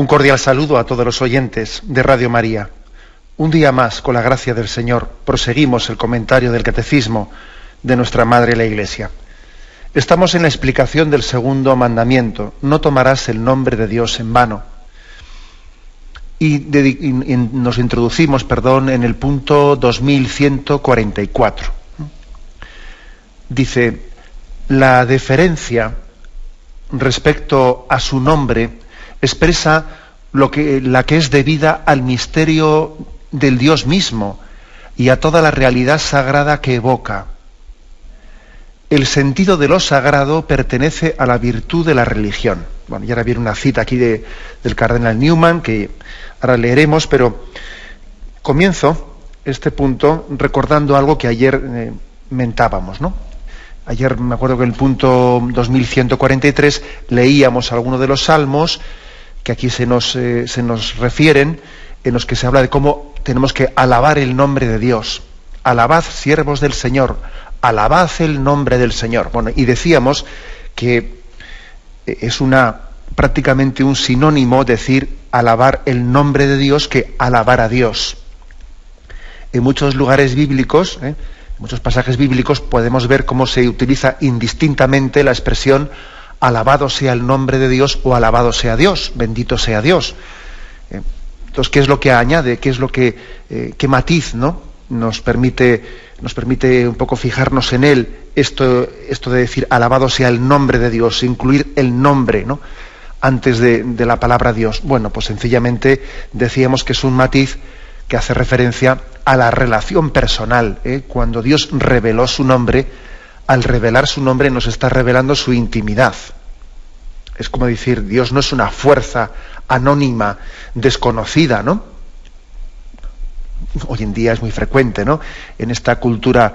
Un cordial saludo a todos los oyentes de Radio María. Un día más, con la gracia del Señor, proseguimos el comentario del Catecismo de nuestra Madre la Iglesia. Estamos en la explicación del segundo mandamiento: no tomarás el nombre de Dios en vano. Y nos introducimos, en el punto 2144. Dice: la deferencia respecto a su nombre expresa la que es debida al misterio del Dios mismo y a toda la realidad sagrada que evoca. El sentido de lo sagrado pertenece a la virtud de la religión. Bueno, y ahora viene una cita aquí del cardenal Newman, que ahora leeremos, pero comienzo este punto recordando algo que ayer mentábamos, ¿no? Ayer me acuerdo que en el punto 2143 leíamos algunos de los salmos que aquí se nos refieren, en los que se habla de cómo tenemos que alabar el nombre de Dios. Alabad, siervos del Señor, alabad el nombre del Señor. Bueno, y decíamos que es prácticamente un sinónimo decir alabar el nombre de Dios que alabar a Dios. En muchos lugares bíblicos, en muchos pasajes bíblicos, podemos ver cómo se utiliza indistintamente la expresión alabado sea el nombre de Dios o alabado sea Dios, bendito sea Dios. Entonces, ¿qué es lo que añade? ¿Qué es lo qué matiz, ¿no? nos permite un poco fijarnos en él, esto de decir alabado sea el nombre de Dios, incluir el nombre, ¿no?, antes de la palabra Dios? Bueno, pues sencillamente decíamos que es un matiz que hace referencia a la relación personal, Cuando Dios reveló su nombre, al revelar su nombre nos está revelando su intimidad. Es como decir, Dios no es una fuerza anónima, desconocida, ¿no? Hoy en día es muy frecuente, ¿no?, en esta cultura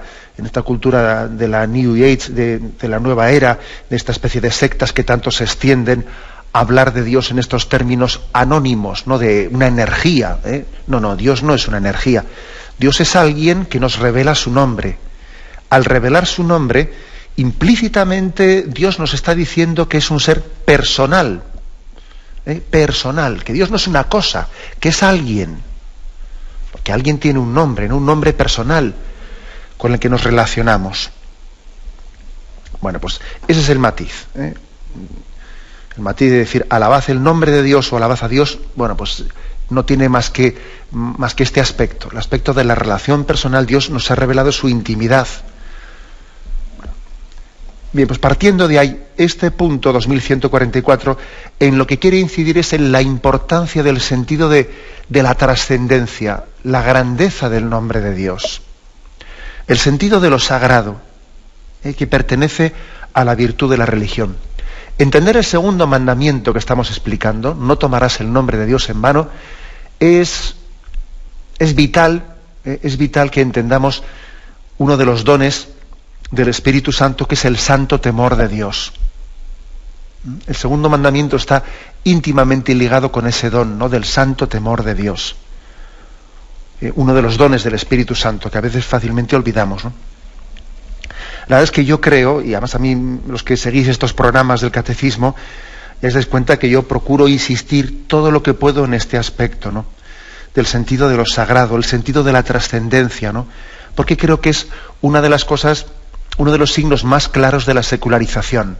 de la New Age, de la nueva era, de esta especie de sectas que tanto se extienden, hablar de Dios en estos términos anónimos, ¿no?, de una energía. No, Dios no es una energía. Dios es alguien que nos revela su nombre. Al revelar su nombre, implícitamente Dios nos está diciendo que es un ser personal, personal, que Dios no es una cosa, que es alguien, porque alguien tiene un nombre, ¿no?, un nombre personal con el que nos relacionamos. Bueno, pues ese es el matiz, el matiz de decir alabad el nombre de Dios o alabad a Dios. Bueno, pues no tiene más que este aspecto, el aspecto de la relación personal. Dios nos ha revelado su intimidad. Bien, pues partiendo de ahí, este punto 2144, en lo que quiere incidir es en la importancia del sentido de la trascendencia, la grandeza del nombre de Dios, el sentido de lo sagrado, que pertenece a la virtud de la religión. Entender el segundo mandamiento que estamos explicando, no tomarás el nombre de Dios en vano, es vital que entendamos uno de los dones del Espíritu Santo, que es el santo temor de Dios. El segundo mandamiento está íntimamente ligado con ese don, ¿no?, del santo temor de Dios. Uno de los dones del Espíritu Santo que a veces fácilmente olvidamos, ¿no? La verdad es que yo creo, y además a mí, los que seguís estos programas del Catecismo, ya os dais cuenta que yo procuro insistir todo lo que puedo en este aspecto, ¿no?, del sentido de lo sagrado, el sentido de la trascendencia, ¿no?, porque creo que es una de las cosas, uno de los signos más claros de la secularización.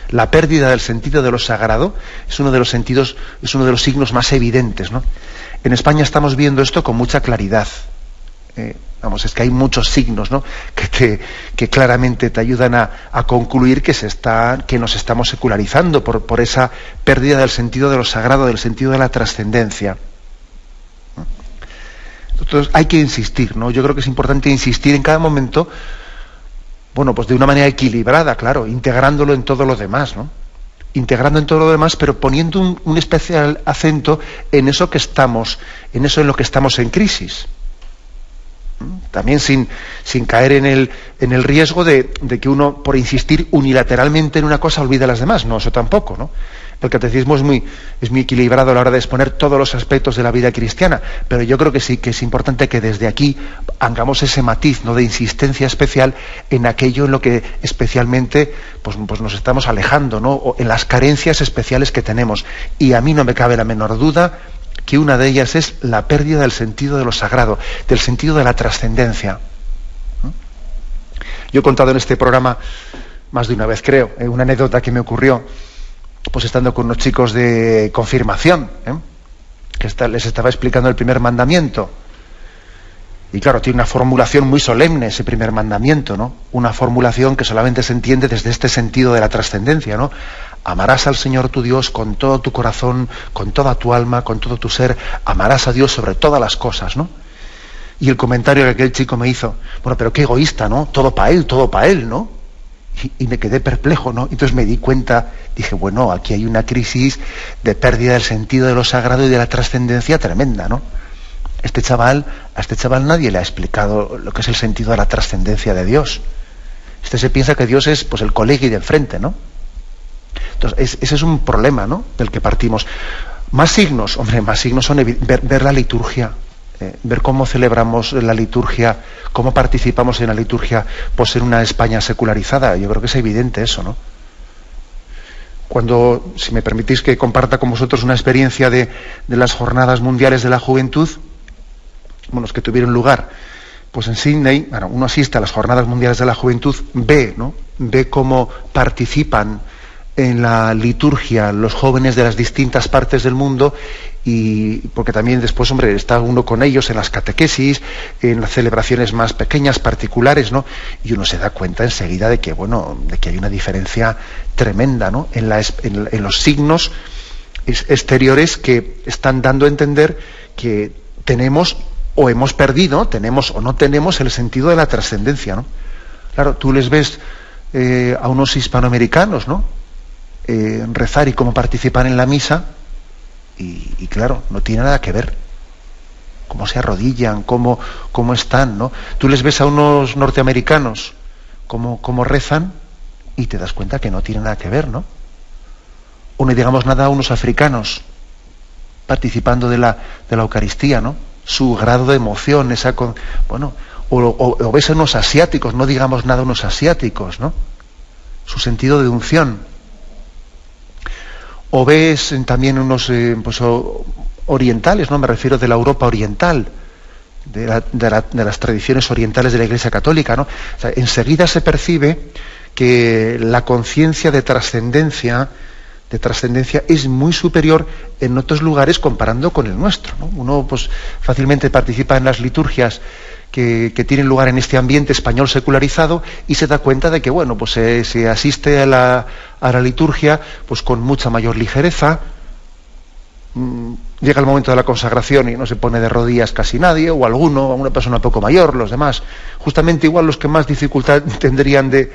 La pérdida del sentido de lo sagrado es uno de los signos más evidentes, ¿no? En España estamos viendo esto con mucha claridad. Es que hay muchos signos, ¿no?, que claramente te ayudan a concluir que nos estamos secularizando por esa pérdida del sentido de lo sagrado, del sentido de la trascendencia. Entonces hay que insistir, ¿no? Yo creo que es importante insistir en cada momento, pues de una manera equilibrada, claro, integrándolo en todo lo demás, ¿no? Integrando en todo lo demás, pero poniendo un especial acento en eso en lo que estamos en crisis. También sin caer en el riesgo de que uno, por insistir unilateralmente en una cosa, olvide las demás. No, eso tampoco, ¿no? El catecismo es muy equilibrado a la hora de exponer todos los aspectos de la vida cristiana, pero yo creo que sí que es importante que desde aquí hagamos ese matiz, ¿no?, de insistencia especial en aquello en lo que especialmente pues nos estamos alejando, ¿no?, o en las carencias especiales que tenemos. Y a mí no me cabe la menor duda que una de ellas es la pérdida del sentido de lo sagrado, del sentido de la trascendencia. Yo he contado en este programa más de una vez, creo, una anécdota que me ocurrió pues estando con unos chicos de confirmación, que les estaba explicando el primer mandamiento. Y claro, tiene una formulación muy solemne ese primer mandamiento, ¿no? Una formulación que solamente se entiende desde este sentido de la trascendencia, ¿no? Amarás al Señor tu Dios con todo tu corazón, con toda tu alma, con todo tu ser. Amarás a Dios sobre todas las cosas, ¿no? Y el comentario que aquel chico me hizo, bueno, pero qué egoísta, ¿no? Todo para él, ¿no? Y me quedé perplejo, ¿no? Entonces me di cuenta, dije, bueno, aquí hay una crisis de pérdida del sentido de lo sagrado y de la trascendencia tremenda, ¿no? A este chaval nadie le ha explicado lo que es el sentido de la trascendencia de Dios. Se piensa que Dios es pues el colegui de enfrente, ¿no? Entonces, ese es un problema, ¿no?, del que partimos. Más signos son ver la liturgia, ver cómo celebramos la liturgia, cómo participamos en la liturgia, pues en una España secularizada. Yo creo que es evidente eso, ¿no? Cuando, si me permitís que comparta con vosotros una experiencia de las Jornadas Mundiales de la Juventud, bueno, que tuvieron lugar pues en Sydney, bueno, uno asiste a las Jornadas Mundiales de la Juventud, ve cómo participan en la liturgia los jóvenes de las distintas partes del mundo, y porque también después, hombre, está uno con ellos en las catequesis, en las celebraciones más pequeñas, particulares, ¿no? Y uno se da cuenta enseguida de que, bueno, de que hay una diferencia tremenda, ¿no?, en los signos exteriores que están dando a entender que tenemos o hemos perdido, tenemos o no tenemos el sentido de la trascendencia, ¿no? Claro, tú les ves a unos hispanoamericanos, ¿no?, rezar y cómo participar en la misa, y claro, no tiene nada que ver. Cómo se arrodillan, cómo están, ¿no? Tú les ves a unos norteamericanos cómo rezan y te das cuenta que no tiene nada que ver, ¿no? O no digamos nada a unos africanos participando de la Eucaristía, ¿no? Su grado de emoción, o ves a unos asiáticos, no digamos nada a unos asiáticos, ¿no? Su sentido de unción. O ves también unos orientales, ¿no? Me refiero de la Europa oriental, de las tradiciones orientales de la Iglesia Católica, ¿no? O sea, enseguida se percibe que la conciencia de trascendencia es muy superior en otros lugares comparando con el nuestro, ¿no? Uno pues fácilmente participa en las liturgias que tienen lugar en este ambiente español secularizado y se da cuenta de que, bueno, pues se asiste a la liturgia pues con mucha mayor ligereza. Llega el momento de la consagración y no se pone de rodillas casi nadie, o una persona un poco mayor, los demás. Justamente igual los que más dificultad tendrían de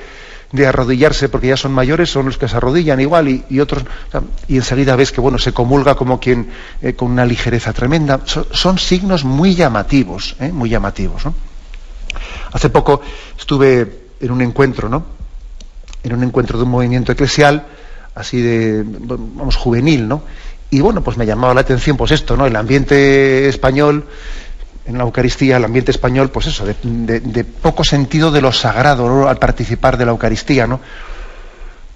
arrodillarse porque ya son mayores son los que se arrodillan igual, y otros, o sea, y enseguida ves que, bueno, se comulga como quien con una ligereza tremenda. Son signos muy llamativos, ¿no? Hace poco estuve en un encuentro, ¿no?, en un encuentro de un movimiento eclesial así juvenil, ¿no? Y bueno, pues me llamaba la atención pues esto, ¿no?, el ambiente español en la Eucaristía, el ambiente español, pues eso, de poco sentido de lo sagrado, ¿no?, al participar de la Eucaristía, ¿no?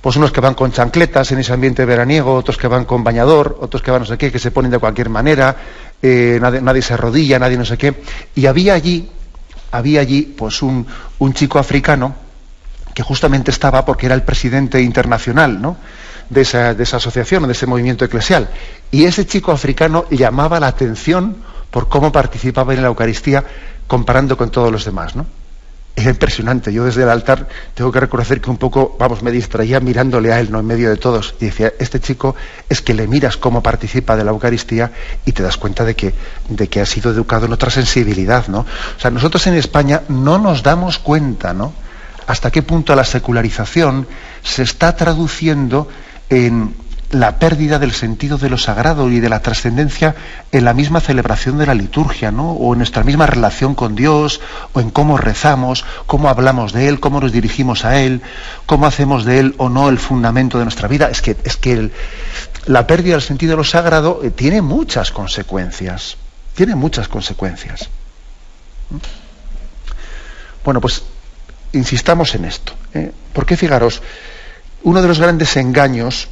Pues unos que van con chancletas en ese ambiente veraniego, otros que van con bañador, otros que van no sé qué, que se ponen de cualquier manera, nadie se arrodilla, nadie no sé qué. Y había allí pues un chico africano que justamente estaba, porque era el presidente internacional, ¿no?, de esa asociación o de ese movimiento eclesial. Y ese chico africano llamaba la atención por cómo participaba en la Eucaristía comparando con todos los demás, ¿no? Era impresionante. Yo desde el altar tengo que reconocer que un poco, me distraía mirándole a él, ¿no?, en medio de todos. Y decía, este chico es que le miras cómo participa de la Eucaristía y te das cuenta de que ha sido educado en otra sensibilidad, ¿no? O sea, nosotros en España no nos damos cuenta, ¿no?, hasta qué punto la secularización se está traduciendo en la pérdida del sentido de lo sagrado y de la trascendencia en la misma celebración de la liturgia, ¿no?, o en nuestra misma relación con Dios, o en cómo rezamos, cómo hablamos de Él, cómo nos dirigimos a Él, cómo hacemos de Él o no el fundamento de nuestra vida. Es que la pérdida del sentido de lo sagrado tiene muchas consecuencias. Tiene muchas consecuencias. Bueno, pues insistamos en esto. Porque fijaros, uno de los grandes engaños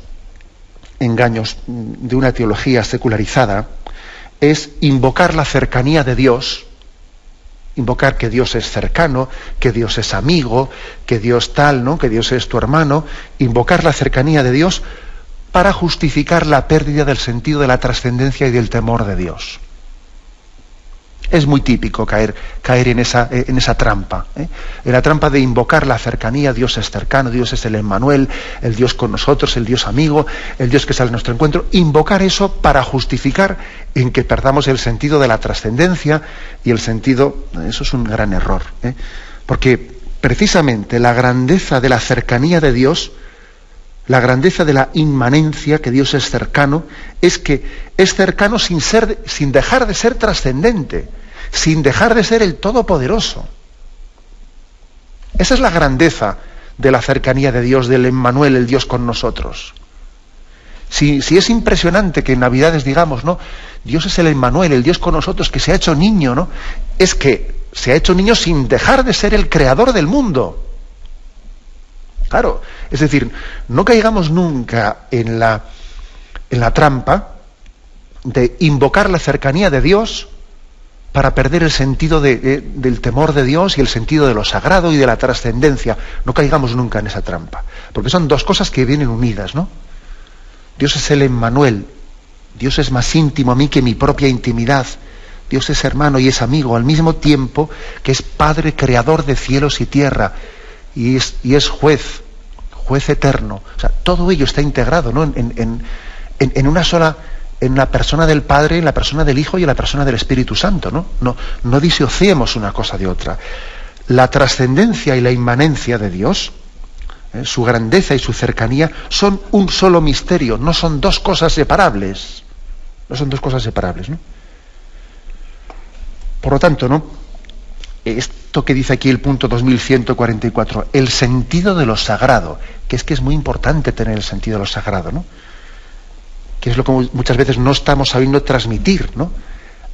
de una teología secularizada es invocar la cercanía de Dios, invocar que Dios es cercano, que Dios es amigo, que Dios tal, ¿no? Que Dios es tu hermano, invocar la cercanía de Dios para justificar la pérdida del sentido de la trascendencia y del temor de Dios. Es muy típico caer en esa trampa, en la trampa de invocar la cercanía. Dios es cercano, Dios es el Emmanuel, el Dios con nosotros, el Dios amigo, el Dios que sale a nuestro encuentro. Invocar eso para justificar en que perdamos el sentido de la trascendencia y el sentido. Eso es un gran error, porque precisamente la grandeza de la cercanía de Dios, la grandeza de la inmanencia, que Dios es cercano, es que es cercano sin dejar de ser trascendente, sin dejar de ser el Todopoderoso. Esa es la grandeza de la cercanía de Dios, del Emmanuel, el Dios con nosotros. Si es impresionante que en Navidades digamos, ¿no? Dios es el Emmanuel, el Dios con nosotros, que se ha hecho niño, ¿no? Es que se ha hecho niño sin dejar de ser el creador del mundo. Claro, es decir, no caigamos nunca en la trampa de invocar la cercanía de Dios para perder el sentido del temor de Dios y el sentido de lo sagrado y de la trascendencia. No caigamos nunca en esa trampa, porque son dos cosas que vienen unidas, ¿no? Dios es el Emmanuel, Dios es más íntimo a mí que mi propia intimidad. Dios es hermano y es amigo al mismo tiempo que es Padre creador de cielos y tierra, y es juez eterno. O sea, todo ello está integrado, ¿no? en una sola, en la persona del Padre, en la persona del Hijo y en la persona del Espíritu Santo, ¿no? No disociemos una cosa de otra. La trascendencia y la inmanencia de Dios, su grandeza y su cercanía, son un solo misterio, no son dos cosas separables. No son dos cosas separables, ¿no? Por lo tanto, ¿no? Esto que dice aquí el punto 2144, el sentido de lo sagrado, que es muy importante tener el sentido de lo sagrado, ¿no? Que es lo que muchas veces no estamos sabiendo transmitir, ¿no?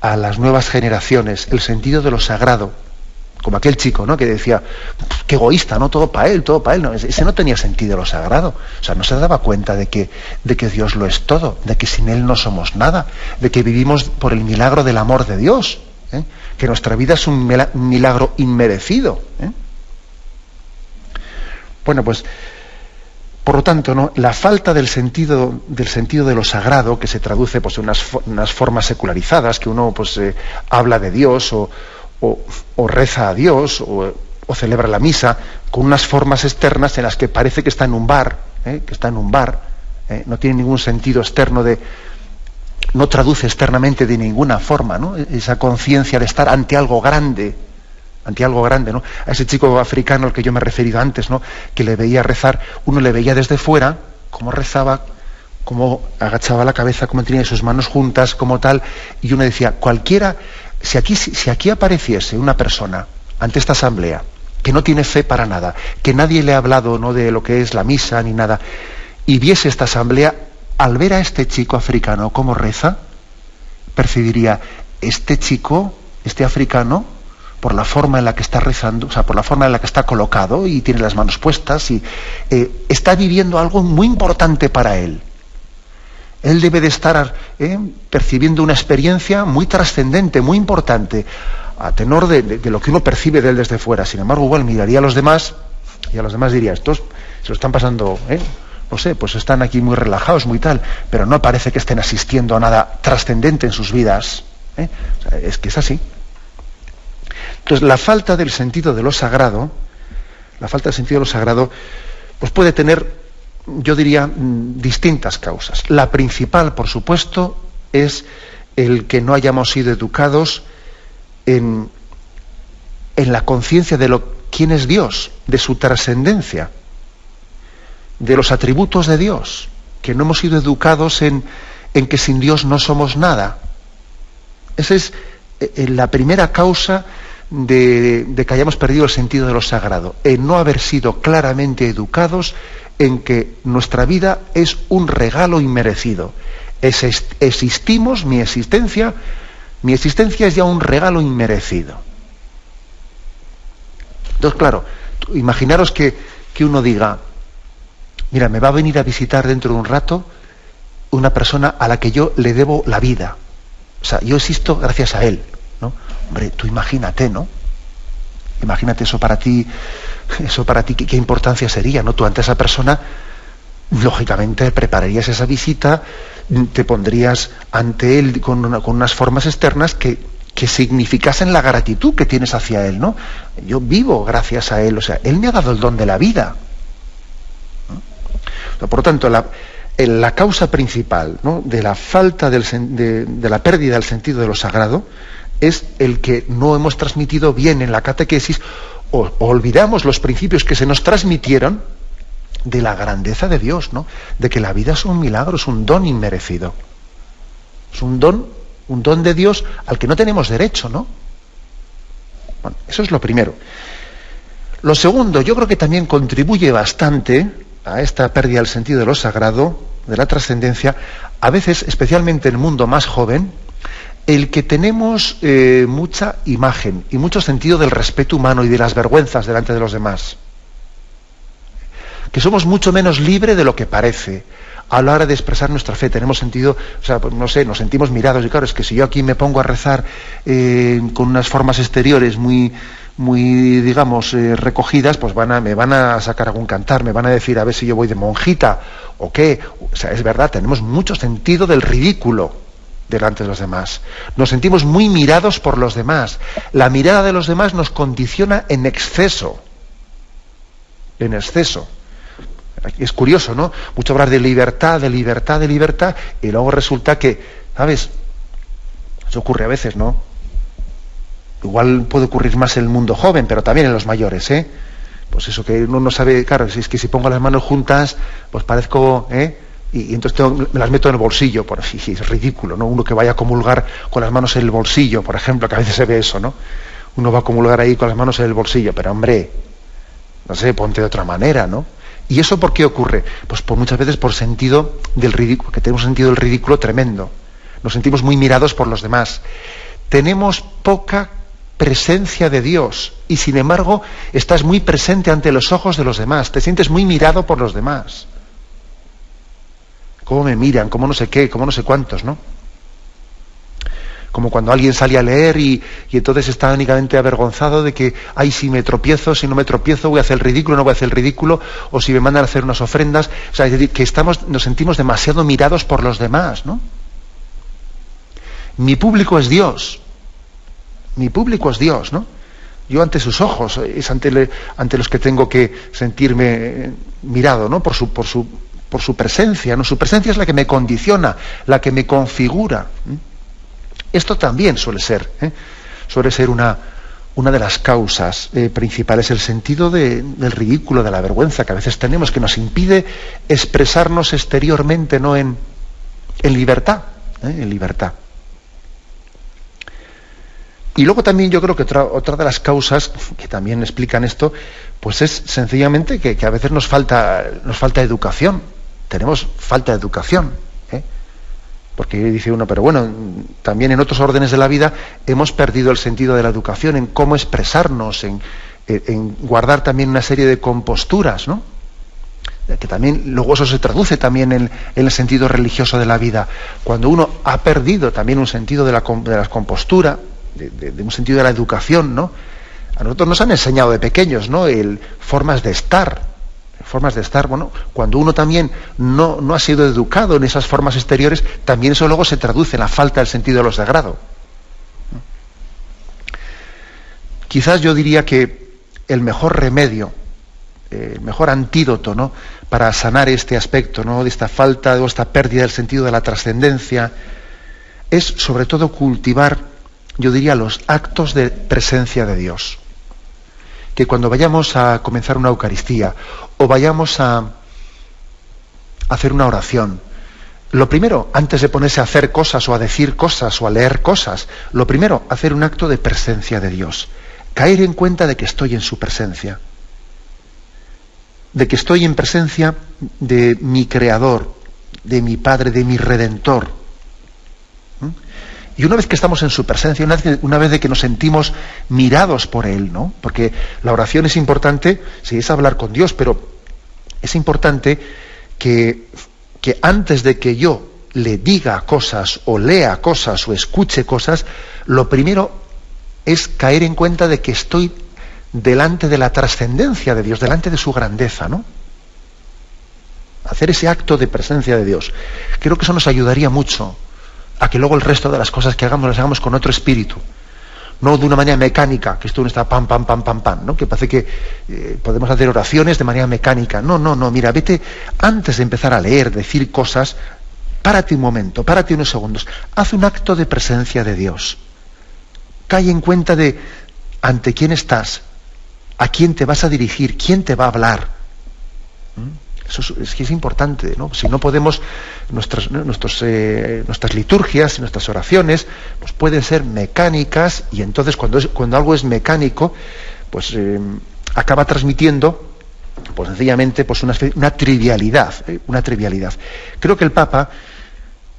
A las nuevas generaciones, el sentido de lo sagrado, como aquel chico, ¿no? Que decía, qué egoísta, ¿no? Todo para él, no, ese no tenía sentido de lo sagrado, o sea, no se daba cuenta de que Dios lo es todo, de que sin él no somos nada, de que vivimos por el milagro del amor de Dios, que nuestra vida es un milagro inmerecido. Bueno, pues, por lo tanto, ¿no? La falta del sentido de lo sagrado, que se traduce pues, en unas formas secularizadas, que uno pues, habla de Dios o reza a Dios o celebra la misa, con unas formas externas en las que parece que está en un bar, no tiene ningún sentido externo no traduce externamente de ninguna forma, ¿no? Esa conciencia de estar ante algo grande, ¿no? A ese chico africano al que yo me he referido antes, ¿no? Que le veía rezar, uno le veía desde fuera, cómo rezaba, cómo agachaba la cabeza, cómo tenía sus manos juntas, como tal, y uno decía, cualquiera, si aquí apareciese una persona ante esta asamblea que no tiene fe para nada, que nadie le ha hablado, ¿no? De lo que es la misa ni nada, y viese esta asamblea, al ver a este chico africano cómo reza, percibiría, este chico, este africano, por la forma en la que está rezando, o sea, por la forma en la que está colocado y tiene las manos puestas, y está viviendo algo muy importante para él. Él debe de estar percibiendo una experiencia muy trascendente, muy importante, a tenor de lo que uno percibe de él desde fuera. Sin embargo, igual miraría a los demás, y a los demás diría, estos se lo están pasando, no sé, pues están aquí muy relajados, muy tal, pero no parece que estén asistiendo a nada trascendente en sus vidas. O sea, es que es así. Entonces, la falta del sentido de lo sagrado, pues puede tener, yo diría, distintas causas. La principal, por supuesto, es el que no hayamos sido educados en la conciencia de quién es Dios, de su trascendencia, de los atributos de Dios, que no hemos sido educados en que sin Dios no somos nada. Esa es la primera causa de que hayamos perdido el sentido de lo sagrado, en no haber sido claramente educados en que nuestra vida es un regalo inmerecido. Existimos, mi existencia es ya un regalo inmerecido. Entonces, claro, imaginaros que uno diga, mira, me va a venir a visitar dentro de un rato una persona a la que yo le debo la vida. O sea, yo existo gracias a él, ¿no? Hombre, tú imagínate, ¿no? Imagínate eso para ti, ¿qué importancia sería, ¿no? Tú ante esa persona, lógicamente, prepararías esa visita, te pondrías ante él con unas formas externas que significasen la gratitud que tienes hacia él, ¿no? Yo vivo gracias a él, o sea, él me ha dado el don de la vida, ¿no? Por lo tanto, la causa principal, ¿no?, de la falta de la pérdida del sentido de lo sagrado es el que no hemos transmitido bien en la catequesis o olvidamos los principios que se nos transmitieron de la grandeza de Dios, ¿no?, de que la vida es un milagro, es un don inmerecido. Es un don de Dios al que no tenemos derecho, ¿no? Bueno, eso es lo primero. Lo segundo, yo creo que también contribuye bastante a esta pérdida del sentido de lo sagrado, de la trascendencia, a veces, especialmente en el mundo más joven, el que tenemos mucha imagen y mucho sentido del respeto humano y de las vergüenzas delante de los demás. Que somos mucho menos libres de lo que parece. A la hora de expresar nuestra fe tenemos sentido, o sea, pues, no sé, nos sentimos mirados. Y claro, es que si yo aquí me pongo a rezar con unas formas exteriores muy digamos, recogidas, pues me van a sacar algún cantar, me van a decir a ver si yo voy de monjita o qué. O sea, es verdad, tenemos mucho sentido del ridículo delante de los demás. Nos sentimos muy mirados por los demás. La mirada de los demás nos condiciona en exceso. En exceso. Es curioso, ¿no? Mucho hablar de libertad, y luego resulta que, ¿sabes? Eso ocurre a veces, ¿no? Igual puede ocurrir más en el mundo joven, pero también en los mayores, ¿eh? Pues eso que uno no sabe, claro, si es que si pongo las manos juntas, pues parezco, y entonces me las meto en el bolsillo, por así, sí, es ridículo, ¿no? Uno que vaya a comulgar con las manos en el bolsillo, por ejemplo, que a veces se ve eso, ¿no? Uno va a comulgar ahí con las manos en el bolsillo, pero hombre, no sé, ponte de otra manera, ¿no? ¿Y eso por qué ocurre? Pues muchas veces por sentido del ridículo, que tenemos un sentido del ridículo tremendo. Nos sentimos muy mirados por los demás. Tenemos poca presencia de Dios y sin embargo estás muy presente ante los ojos de los demás, te sientes muy mirado por los demás. ¿Cómo me miran? ¿Cómo no sé qué? ¿Cómo no sé cuántos? ¿No? Como cuando alguien sale a leer y entonces está únicamente avergonzado de que, ay, si me tropiezo, si no me tropiezo, voy a hacer el ridículo, no voy a hacer el ridículo, o si me mandan a hacer unas ofrendas. O sea, es decir, que nos sentimos demasiado mirados por los demás, ¿no? Mi público es Dios. Mi público es Dios, ¿no? Yo ante sus ojos, es ante los que tengo que sentirme mirado, ¿no? Por su presencia, ¿no? Su presencia es la que me condiciona, la que me configura. Esto también suele ser una de las causas principales, el sentido del ridículo, de la vergüenza que a veces tenemos, que nos impide expresarnos exteriormente, ¿no? En libertad, en libertad. Y luego también yo creo que otra de las causas que también explican esto, pues es sencillamente que a veces nos falta educación. Tenemos falta de educación, porque dice uno, pero bueno, también en otros órdenes de la vida hemos perdido el sentido de la educación, en cómo expresarnos, en guardar también una serie de composturas, ¿no? Que también luego eso se traduce también en el sentido religioso de la vida. Cuando uno ha perdido también un sentido de la compostura, de un sentido de la educación, ¿no? A nosotros nos han enseñado de pequeños, ¿no? Formas de estar, bueno, cuando uno también no ha sido educado en esas formas exteriores, también eso luego se traduce en la falta del sentido de lo sagrado. Quizás yo diría que el mejor remedio, el mejor antídoto, ¿no?, para sanar este aspecto, ¿no?, de esta falta o esta pérdida del sentido de la trascendencia, es sobre todo cultivar, yo diría, los actos de presencia de Dios. Que cuando vayamos a comenzar una Eucaristía o vayamos a hacer una oración, lo primero, antes de ponerse a hacer cosas o a decir cosas o a leer cosas, lo primero, hacer un acto de presencia de Dios. Caer en cuenta de que estoy en su presencia. De que estoy en presencia de mi Creador, de mi Padre, de mi Redentor. Y una vez que estamos en su presencia, una vez de que nos sentimos mirados por Él, ¿no? Porque la oración es importante, sí, es hablar con Dios, pero es importante que antes de que yo le diga cosas, o lea cosas, o escuche cosas, lo primero es caer en cuenta de que estoy delante de la trascendencia de Dios, delante de su grandeza, ¿no? Hacer ese acto de presencia de Dios. Creo que eso nos ayudaría mucho a que luego el resto de las cosas que hagamos las hagamos con otro espíritu, no de una manera mecánica, que esto no está pam, pam, pam, pam, pam, ¿no? Que parece que podemos hacer oraciones de manera mecánica. No, mira, vete, antes de empezar a leer, decir cosas, párate un momento, párate unos segundos, haz un acto de presencia de Dios. Cae en cuenta de ante quién estás, a quién te vas a dirigir, quién te va a hablar. Eso es que es importante, ¿no? Si no podemos, nuestras liturgias y nuestras oraciones pues pueden ser mecánicas, y entonces cuando algo es mecánico, pues acaba transmitiendo, pues sencillamente, pues una trivialidad, una trivialidad. Creo que el Papa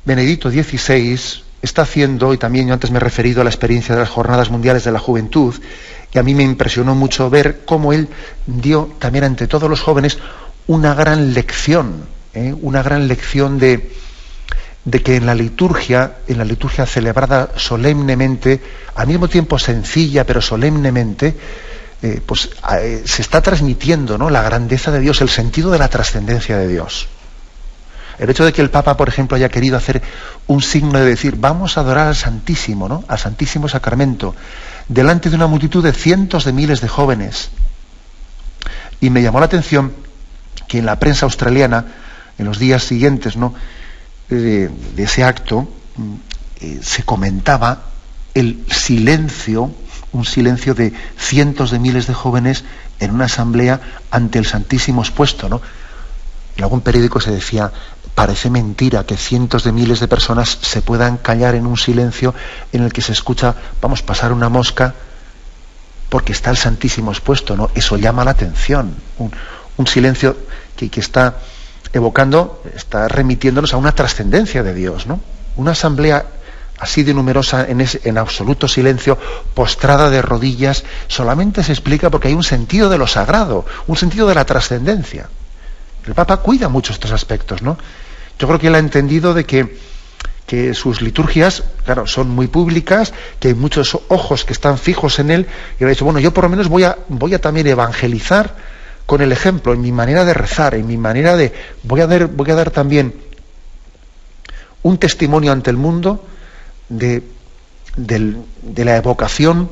Benedicto XVI está haciendo, y también yo antes me he referido a la experiencia de las Jornadas Mundiales de la Juventud, y a mí me impresionó mucho ver cómo él dio también ante todos los jóvenes una gran lección de que en la liturgia celebrada solemnemente, al mismo tiempo sencilla pero solemnemente, se está transmitiendo, ¿no?, la grandeza de Dios, el sentido de la trascendencia de Dios. El hecho de que el Papa, por ejemplo, haya querido hacer un signo de decir vamos a adorar al Santísimo, ¿no?, al Santísimo Sacramento, delante de una multitud de cientos de miles de jóvenes. Y me llamó la atención que en la prensa australiana, en los días siguientes, ¿no?, de ese acto, se comentaba el silencio, un silencio de cientos de miles de jóvenes en una asamblea ante el Santísimo expuesto, ¿no? En algún periódico se decía, parece mentira que cientos de miles de personas se puedan callar en un silencio en el que se escucha, vamos, pasar una mosca porque está el Santísimo expuesto, ¿no? Eso llama la atención. Un silencio que está evocando, está remitiéndonos a una trascendencia de Dios, ¿no? Una asamblea así de numerosa en absoluto silencio, postrada de rodillas, solamente se explica porque hay un sentido de lo sagrado, un sentido de la trascendencia. El Papa cuida mucho estos aspectos, ¿no? Yo creo que él ha entendido de que sus liturgias, claro, son muy públicas, que hay muchos ojos que están fijos en él, y él ha dicho, bueno, yo por lo menos voy a también evangelizar con el ejemplo, en mi manera de rezar, en mi manera de... Voy a dar también un testimonio ante el mundo de la evocación,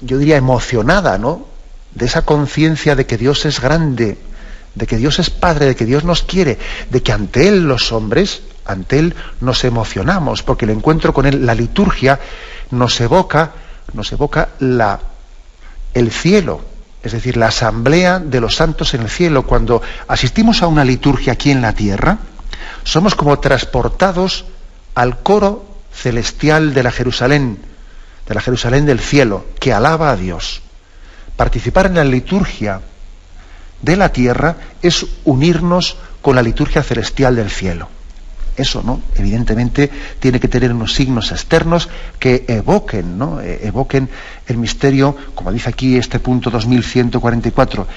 yo diría emocionada, ¿no?, de esa conciencia de que Dios es grande, de que Dios es Padre, de que Dios nos quiere, de que ante Él los hombres, ante Él nos emocionamos, porque el encuentro con Él, la liturgia, nos evoca el cielo. Es decir, la asamblea de los santos en el cielo. Cuando asistimos a una liturgia aquí en la tierra, somos como transportados al coro celestial de la Jerusalén del cielo, que alaba a Dios. Participar en la liturgia de la tierra es unirnos con la liturgia celestial del cielo. Eso, ¿no?, evidentemente tiene que tener unos signos externos que evoquen, ¿no?, evoquen el misterio, como dice aquí este punto 2144,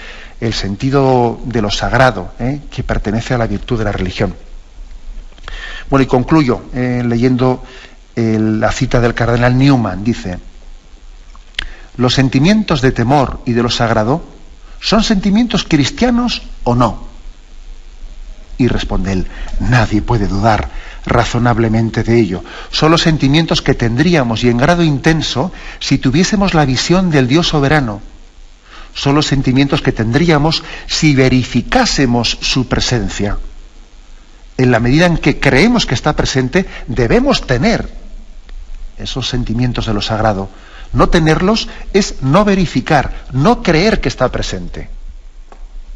el sentido de lo sagrado, que pertenece a la virtud de la religión. Bueno, y concluyo leyendo la cita del cardenal Newman. Dice: ¿los sentimientos de temor y de lo sagrado son sentimientos cristianos o no? Y responde él: nadie puede dudar razonablemente de ello. Son los sentimientos que tendríamos, y en grado intenso, si tuviésemos la visión del Dios soberano. Son los sentimientos que tendríamos si verificásemos su presencia. En la medida en que creemos que está presente, debemos tener esos sentimientos de lo sagrado. No tenerlos es no verificar, no creer que está presente.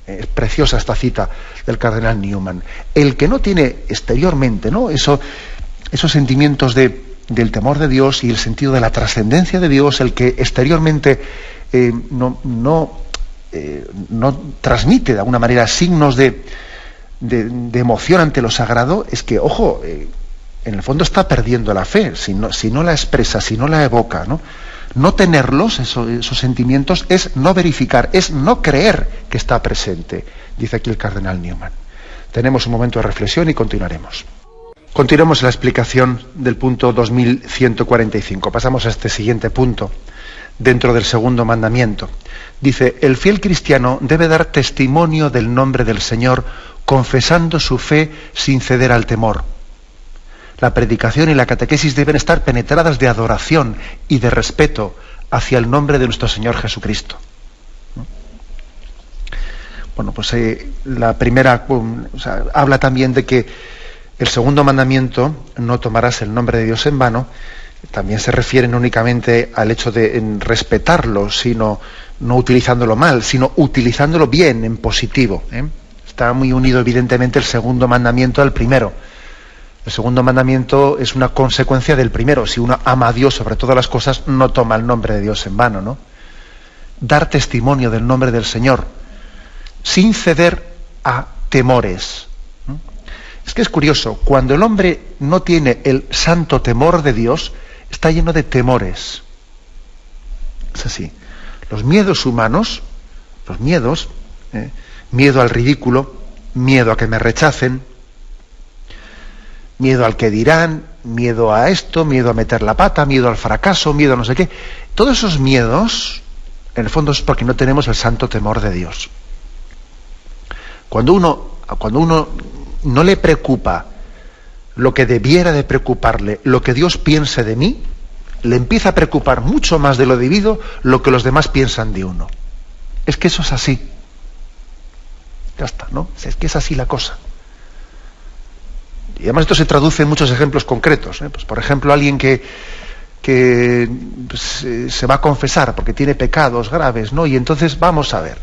Es preciosa esta cita del cardenal Newman. El que no tiene exteriormente, ¿no?, esos sentimientos del temor de Dios y el sentido de la trascendencia de Dios, el que exteriormente no no transmite de alguna manera signos de emoción ante lo sagrado, es que, ojo, en el fondo está perdiendo la fe, si no la expresa, si no la evoca, ¿no? No tenerlos, esos sentimientos, es no verificar, es no creer que está presente, dice aquí el cardenal Newman. Tenemos un momento de reflexión y continuaremos. Continuamos la explicación del punto 2145. Pasamos a este siguiente punto, dentro del segundo mandamiento. Dice, el fiel cristiano debe dar testimonio del nombre del Señor, confesando su fe sin ceder al temor. La predicación y la catequesis deben estar penetradas de adoración y de respeto hacia el nombre de nuestro Señor Jesucristo. Bueno, pues la primera, habla también de que el segundo mandamiento, no tomarás el nombre de Dios en vano, también se refiere no únicamente al hecho de respetarlo, sino no utilizándolo mal, sino utilizándolo bien, en positivo. Está muy unido evidentemente el segundo mandamiento al primero. El segundo mandamiento es una consecuencia del primero. Si uno ama a Dios sobre todas las cosas, no toma el nombre de Dios en vano, ¿no? Dar testimonio del nombre del Señor, sin ceder a temores. Es que es curioso, cuando el hombre no tiene el santo temor de Dios, está lleno de temores. Es así. Los miedos humanos, miedo al ridículo, miedo a que me rechacen, miedo al que dirán, miedo a esto, miedo a meter la pata, miedo al fracaso, miedo a no sé qué. Todos esos miedos, en el fondo, es porque no tenemos el santo temor de Dios. Cuando uno no le preocupa lo que debiera de preocuparle, lo que Dios piense de mí, le empieza a preocupar mucho más de lo debido lo que los demás piensan de uno. Es que eso es así. Ya está, ¿no? Es que es así la cosa. Y además esto se traduce en muchos ejemplos concretos. Pues, por ejemplo, alguien que se va a confesar porque tiene pecados graves, ¿no? Y entonces, vamos a ver,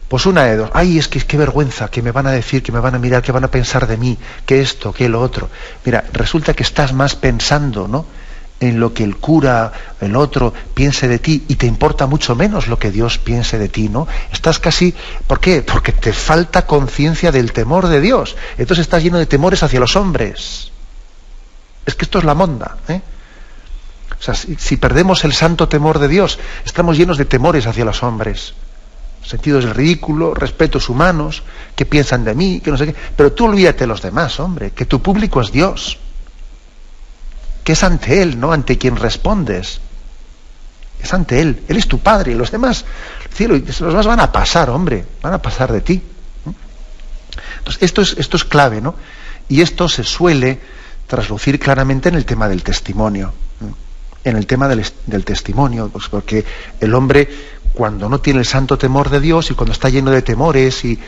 pues una de dos. Ay, es que qué vergüenza, que me van a decir, que me van a mirar, que van a pensar de mí, que esto, que lo otro. Mira, resulta que estás más pensando, ¿no?, en lo que el cura, el otro, piense de ti, y te importa mucho menos lo que Dios piense de ti, ¿no? Estás casi... ¿Por qué? Porque te falta conciencia del temor de Dios. Entonces estás lleno de temores hacia los hombres. Es que esto es la monda, ¿eh? O sea, si perdemos el santo temor de Dios, estamos llenos de temores hacia los hombres. Sentidos del ridículo, respetos humanos, qué piensan de mí, que no sé qué. Pero tú olvídate de los demás, hombre, que tu público es Dios. Que es ante Él, no ante quien respondes. Es ante Él. Él es tu Padre, y los demás, el cielo, los demás van a pasar, hombre, van a pasar de ti. Entonces, esto es clave, ¿no? Y esto se suele traslucir claramente en el tema del testimonio. En el tema del testimonio, pues porque el hombre, cuando no tiene el santo temor de Dios y cuando está lleno de temores y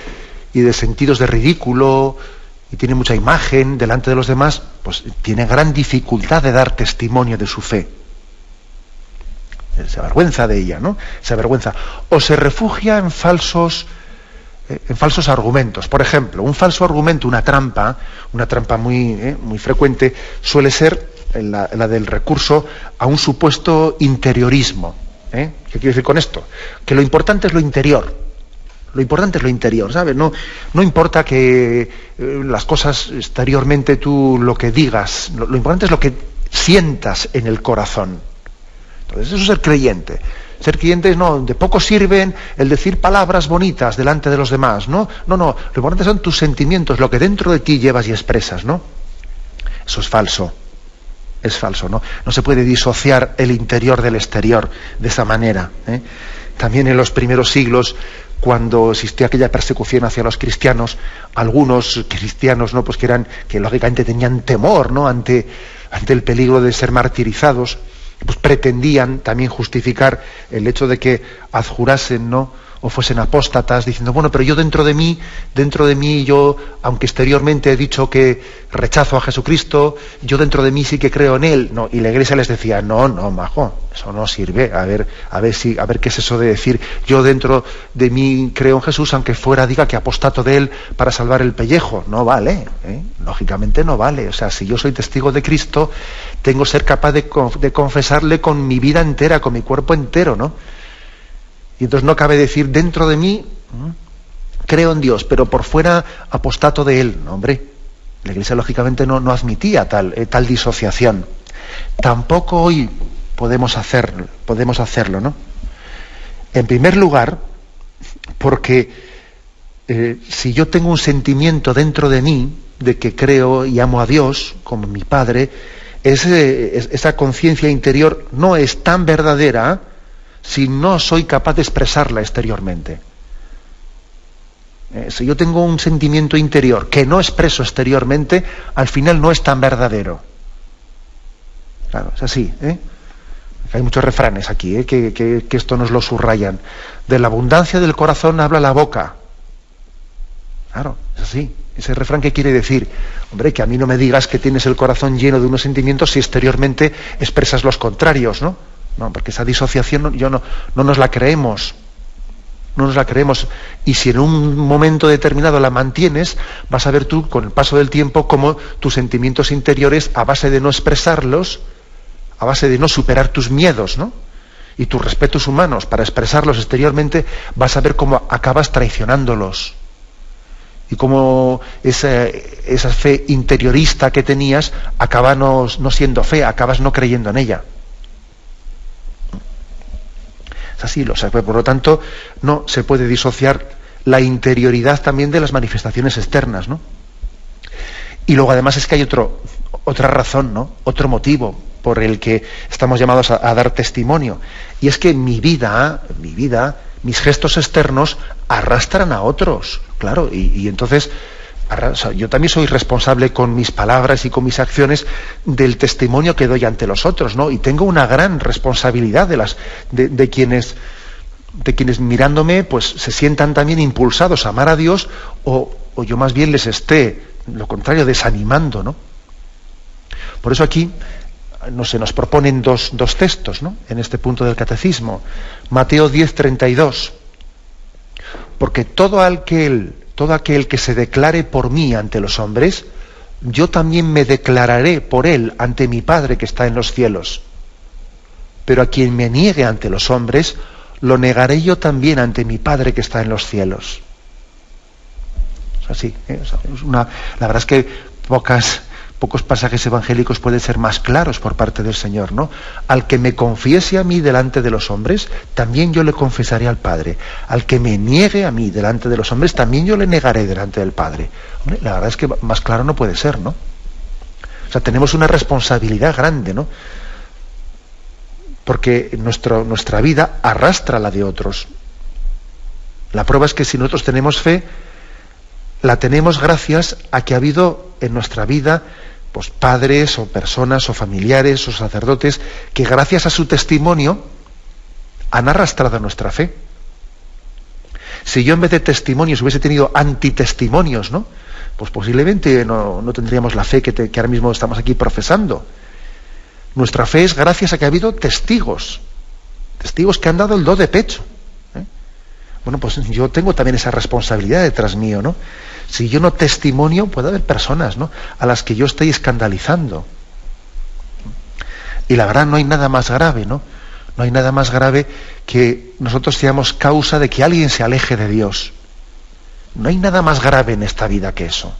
de sentidos de ridículo, y tiene mucha imagen delante de los demás, pues tiene gran dificultad de dar testimonio de su fe. Se avergüenza de ella, ¿no? Se avergüenza. O se refugia en falsos argumentos. Por ejemplo, un falso argumento, una trampa muy frecuente, suele ser la del recurso a un supuesto interiorismo. ¿Qué quiero decir con esto? Que lo importante es lo interior. Lo importante es lo interior, ¿sabes? No importa que las cosas exteriormente tú lo que digas, lo importante es lo que sientas en el corazón. Entonces eso es ser creyente. Ser creyente no, de poco sirven el decir palabras bonitas delante de los demás, ¿no? No, lo importante son tus sentimientos, lo que dentro de ti llevas y expresas, ¿no? Eso es falso. Es falso, ¿no? No se puede disociar el interior del exterior de esa manera, ¿eh? También en los primeros siglos, cuando existía aquella persecución hacia los cristianos, algunos cristianos, ¿no?, pues que lógicamente tenían temor, ¿no?, ante el peligro de ser martirizados, pues pretendían también justificar el hecho de que adjurasen, ¿no?, o fuesen apóstatas, diciendo, bueno, pero yo dentro de mí, yo, aunque exteriormente he dicho que rechazo a Jesucristo, yo dentro de mí sí que creo en Él. No, y la Iglesia les decía, no, majo, eso no sirve. A ver qué es eso de decir, yo dentro de mí creo en Jesús, aunque fuera diga que apostato de Él para salvar el pellejo. No vale, lógicamente no vale. O sea, si yo soy testigo de Cristo, tengo que ser capaz de confesarle con mi vida entera, con mi cuerpo entero, ¿no? Y entonces no cabe decir, dentro de mí creo en Dios, pero por fuera apostato de él. No, hombre, la Iglesia lógicamente no admitía tal disociación. Tampoco hoy podemos hacerlo, ¿no? En primer lugar, porque si yo tengo un sentimiento dentro de mí de que creo y amo a Dios como mi Padre, esa conciencia interior no es tan verdadera si no soy capaz de expresarla exteriormente. Si yo tengo un sentimiento interior que no expreso exteriormente, al final no es tan verdadero. Claro, es así, ¿eh? Hay muchos refranes aquí, que esto nos lo subrayan. De la abundancia del corazón habla la boca. Claro, es así. Ese refrán, ¿qué quiere decir? Hombre, que a mí no me digas que tienes el corazón lleno de unos sentimientos si exteriormente expresas los contrarios, ¿no? No, porque esa disociación no nos la creemos. No nos la creemos. Y si en un momento determinado la mantienes, vas a ver tú, con el paso del tiempo, cómo tus sentimientos interiores, a base de no expresarlos, a base de no superar tus miedos, ¿no?, y tus respetos humanos para expresarlos exteriormente, vas a ver cómo acabas traicionándolos. Y cómo esa fe interiorista que tenías acaba no siendo fe, acabas no creyendo en ella. Es así, por lo tanto, no se puede disociar la interioridad también de las manifestaciones externas, ¿no? Y luego además es que hay otra razón, ¿no?, otro motivo por el que estamos llamados a dar testimonio. Y es que mi vida, mis gestos externos arrastran a otros, claro, y entonces yo también soy responsable con mis palabras y con mis acciones del testimonio que doy ante los otros, ¿no? Y tengo una gran responsabilidad de quienes mirándome pues se sientan también impulsados a amar a Dios, o yo más bien les esté, lo contrario, desanimando, ¿no? Por eso aquí se nos proponen dos textos, ¿no?, en este punto del catecismo. Mateo 10:32. Porque todo aquel que se declare por mí ante los hombres, yo también me declararé por él ante mi Padre que está en los cielos. Pero a quien me niegue ante los hombres, lo negaré yo también ante mi Padre que está en los cielos. Es así, ¿eh? La verdad es que pocos pasajes evangélicos pueden ser más claros por parte del Señor, ¿no? Al que me confiese a mí delante de los hombres, también yo le confesaré al Padre. Al que me niegue a mí delante de los hombres, también yo le negaré delante del Padre. Hombre, la verdad es que más claro no puede ser, ¿no? O sea, tenemos una responsabilidad grande, ¿no? Porque nuestra vida arrastra la de otros. La prueba es que si nosotros tenemos fe, la tenemos gracias a que ha habido en nuestra vida pues padres o personas o familiares o sacerdotes que gracias a su testimonio han arrastrado nuestra fe. Si yo en vez de testimonios hubiese tenido antitestimonios, ¿no?, pues posiblemente no tendríamos la fe que ahora mismo estamos aquí profesando. Nuestra fe es gracias a que ha habido testigos que han dado el do de pecho. Bueno, pues yo tengo también esa responsabilidad detrás mío, ¿no? Si yo no testimonio, puede haber personas, ¿no?, a las que yo estoy escandalizando. Y la verdad no hay nada más grave, ¿no? No hay nada más grave que nosotros seamos causa de que alguien se aleje de Dios. No hay nada más grave en esta vida que eso.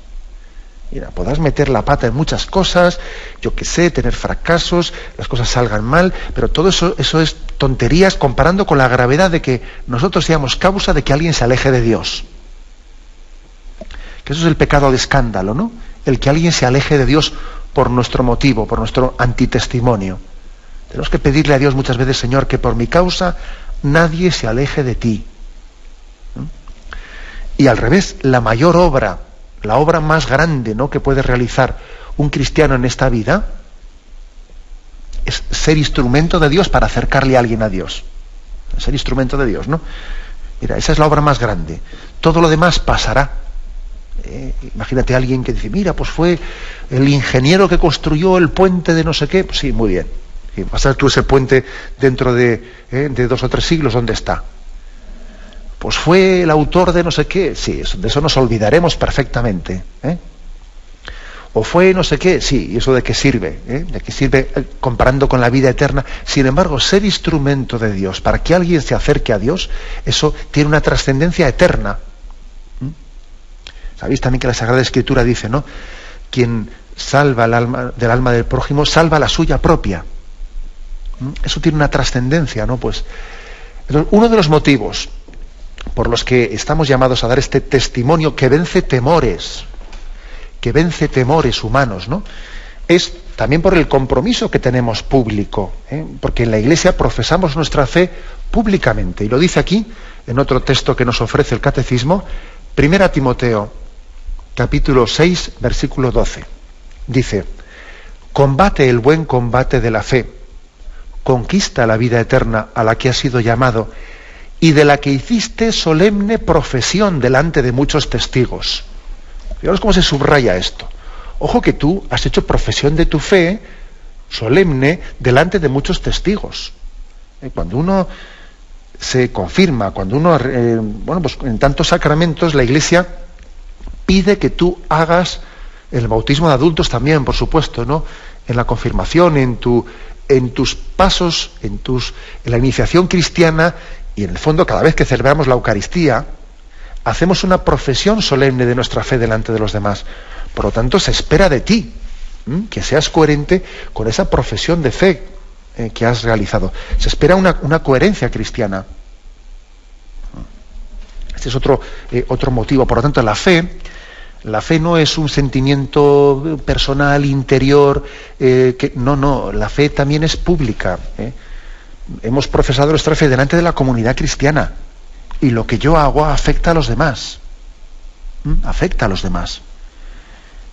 Mira, podrás meter la pata en muchas cosas, yo qué sé, tener fracasos, las cosas salgan mal, pero todo eso es tonterías comparando con la gravedad de que nosotros seamos causa de que alguien se aleje de Dios. Que eso es el pecado de escándalo, ¿no? El que alguien se aleje de Dios por nuestro motivo, por nuestro antitestimonio. Tenemos que pedirle a Dios muchas veces, Señor, que por mi causa nadie se aleje de ti. Y al revés, la mayor obra, la obra más grande, ¿no?, que puede realizar un cristiano en esta vida es ser instrumento de Dios para acercarle a alguien a Dios. Ser instrumento de Dios, ¿no? Mira, esa es la obra más grande. Todo lo demás pasará. Imagínate a alguien que dice, mira, pues fue el ingeniero que construyó el puente de no sé qué. Pues sí, muy bien. Sí, vas a ver tú ese puente dentro de 2 o 3 siglos, ¿dónde está? Pues fue el autor de no sé qué. Sí, de eso nos olvidaremos perfectamente, ¿eh? o fue no sé qué, sí, ¿y eso de qué sirve? ¿De qué sirve comparando con la vida eterna? Sin embargo, ser instrumento de Dios, para que alguien se acerque a Dios, eso tiene una trascendencia eterna. Sabéis también que la Sagrada Escritura dice, ¿no? Quien salva el alma del prójimo, salva la suya propia. Eso tiene una trascendencia, ¿no? Pues uno de los motivos por los que estamos llamados a dar este testimonio que vence temores humanos, ¿no? Es también por el compromiso que tenemos público, porque en la Iglesia profesamos nuestra fe públicamente, y lo dice aquí, en otro texto que nos ofrece el Catecismo, 1 Timoteo, capítulo 6, versículo 12. Dice: combate el buen combate de la fe, conquista la vida eterna a la que has sido llamado y de la que hiciste solemne profesión delante de muchos testigos. Fijaros cómo se subraya esto. Ojo que tú has hecho profesión de tu fe solemne delante de muchos testigos. Cuando uno se confirma, cuando uno, pues en tantos sacramentos, la Iglesia pide que tú hagas el bautismo de adultos también, por supuesto, ¿no? En la confirmación, en tus pasos, en la iniciación cristiana, y en el fondo, cada vez que celebramos la Eucaristía, hacemos una profesión solemne de nuestra fe delante de los demás. Por lo tanto, se espera de ti que seas coherente con esa profesión de fe que has realizado. Se espera una coherencia cristiana. Este es otro motivo. Por lo tanto, la fe no es un sentimiento personal, interior, no, la fe también es pública. Hemos profesado nuestra fe delante de la comunidad cristiana, y lo que yo hago afecta a los demás. Afecta a los demás.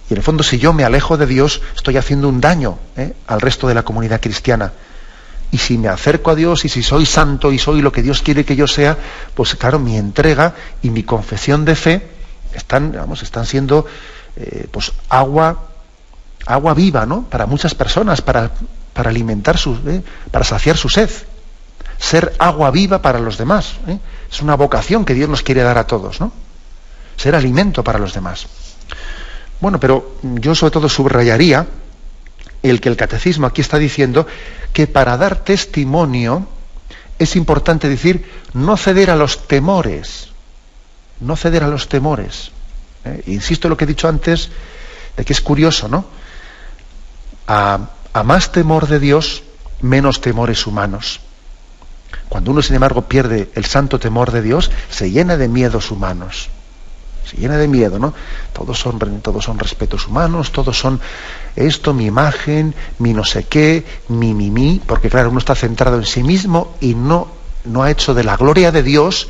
Y en el fondo, si yo me alejo de Dios, estoy haciendo un daño al resto de la comunidad cristiana. Y si me acerco a Dios, y si soy santo y soy lo que Dios quiere que yo sea, pues claro, mi entrega y mi confesión de fe están siendo pues agua viva, ¿no? Para muchas personas, para alimentar para saciar su sed. Ser agua viva para los demás. Es una vocación que Dios nos quiere dar a todos, ¿no? Ser alimento para los demás. Bueno, pero yo sobre todo subrayaría el que el Catecismo aquí está diciendo que para dar testimonio es importante decir no ceder a los temores. No ceder a los temores. Insisto en lo que he dicho antes, de que es curioso, ¿no? A más temor de Dios, menos temores humanos. Cuando uno, sin embargo, pierde el santo temor de Dios, se llena de miedos humanos. Se llena de miedo, ¿no? Todos son respetos humanos, todos son esto, mi imagen, mi no sé qué, mi, porque claro, uno está centrado en sí mismo y no ha hecho de la gloria de Dios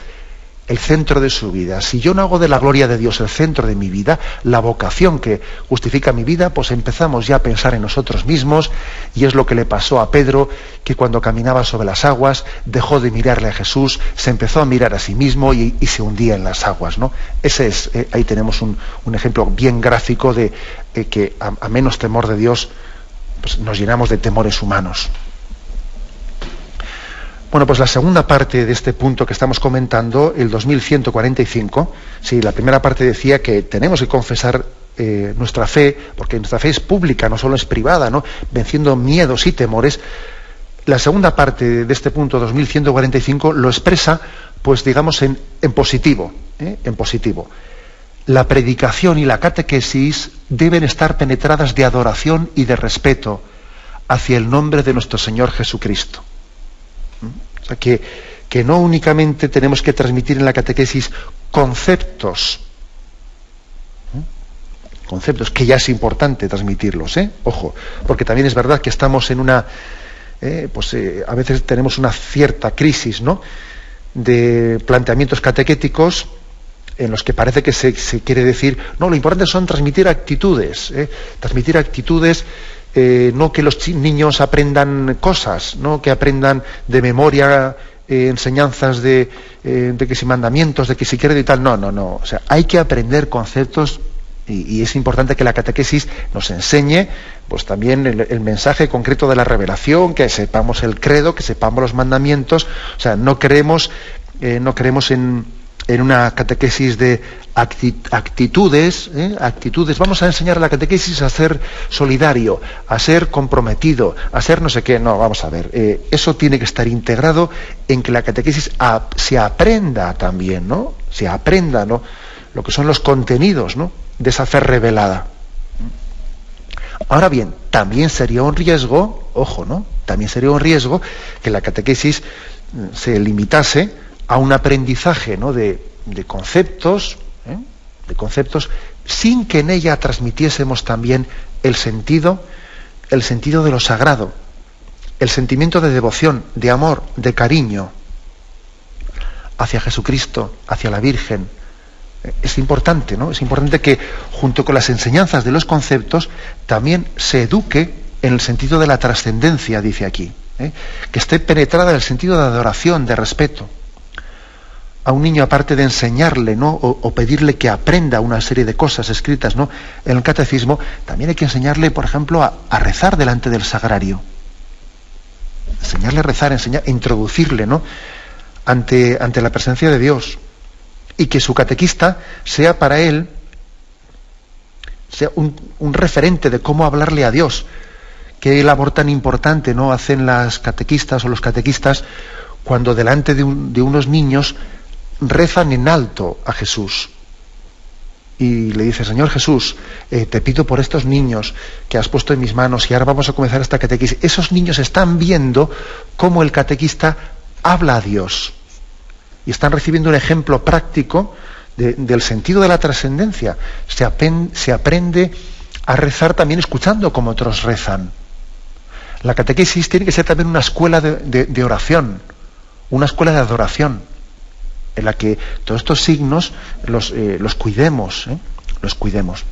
el centro de su vida. Si yo no hago de la gloria de Dios el centro de mi vida, la vocación que justifica mi vida, pues empezamos ya a pensar en nosotros mismos, y es lo que le pasó a Pedro, que cuando caminaba sobre las aguas dejó de mirarle a Jesús, se empezó a mirar a sí mismo y se hundía en las aguas, ¿no? Ese es, ahí tenemos un ejemplo bien gráfico de que a menos temor de Dios, pues nos llenamos de temores humanos. Bueno, pues la segunda parte de este punto que estamos comentando, el 2145, sí, la primera parte decía que tenemos que confesar nuestra fe, porque nuestra fe es pública, no solo es privada, ¿no? Venciendo miedos y temores. La segunda parte de este punto 2145 lo expresa, pues digamos, en positivo, en positivo. La predicación y la catequesis deben estar penetradas de adoración y de respeto hacia el nombre de nuestro Señor Jesucristo. O sea, que no únicamente tenemos que transmitir en la catequesis conceptos, que ya es importante transmitirlos, ojo, porque también es verdad que estamos en una, a veces tenemos una cierta crisis, ¿no?, de planteamientos catequéticos en los que parece que se quiere decir, no, lo importante son transmitir actitudes, no que los niños aprendan cosas, no que aprendan de memoria enseñanzas de que si mandamientos, de que si credo y tal, no. O sea, hay que aprender conceptos y es importante que la catequesis nos enseñe, pues también el mensaje concreto de la revelación, que sepamos el credo, que sepamos los mandamientos. O sea, no creemos en en una catequesis de actitudes, vamos a enseñar a la catequesis a ser solidario, a ser comprometido, a ser no sé qué. No, vamos a ver, eso tiene que estar integrado en que la catequesis se aprenda también, ¿no? Se aprenda, ¿no?, lo que son los contenidos, ¿no?, de esa fe revelada. Ahora bien, también sería un riesgo, ojo, ¿no?, también sería un riesgo que la catequesis se limitase a un aprendizaje, ¿no?, de conceptos, sin que en ella transmitiésemos también el sentido de lo sagrado, el sentimiento de devoción, de amor, de cariño hacia Jesucristo, hacia la Virgen. Es importante, ¿no? Es importante que junto con las enseñanzas de los conceptos también se eduque en el sentido de la trascendencia, dice aquí, que esté penetrada en el sentido de adoración, de respeto. A un niño, aparte de enseñarle, ¿no?, o pedirle que aprenda una serie de cosas escritas, ¿no?, en el catecismo, también hay que enseñarle, por ejemplo, a rezar delante del sagrario. Enseñarle a rezar, introducirle, ¿no?, ante la presencia de Dios. Y que su catequista sea para él un referente de cómo hablarle a Dios. Qué labor tan importante, ¿no?, hacen las catequistas o los catequistas cuando delante de unos niños rezan en alto a Jesús. Y le dice: Señor Jesús, te pido por estos niños que has puesto en mis manos, y ahora vamos a comenzar esta catequesis. Esos niños están viendo cómo el catequista habla a Dios. Y están recibiendo un ejemplo práctico del sentido de la trascendencia. Se aprende a rezar también escuchando cómo otros rezan. La catequesis tiene que ser también una escuela de oración, una escuela de adoración, en la que todos estos signos los cuidemos, los cuidemos.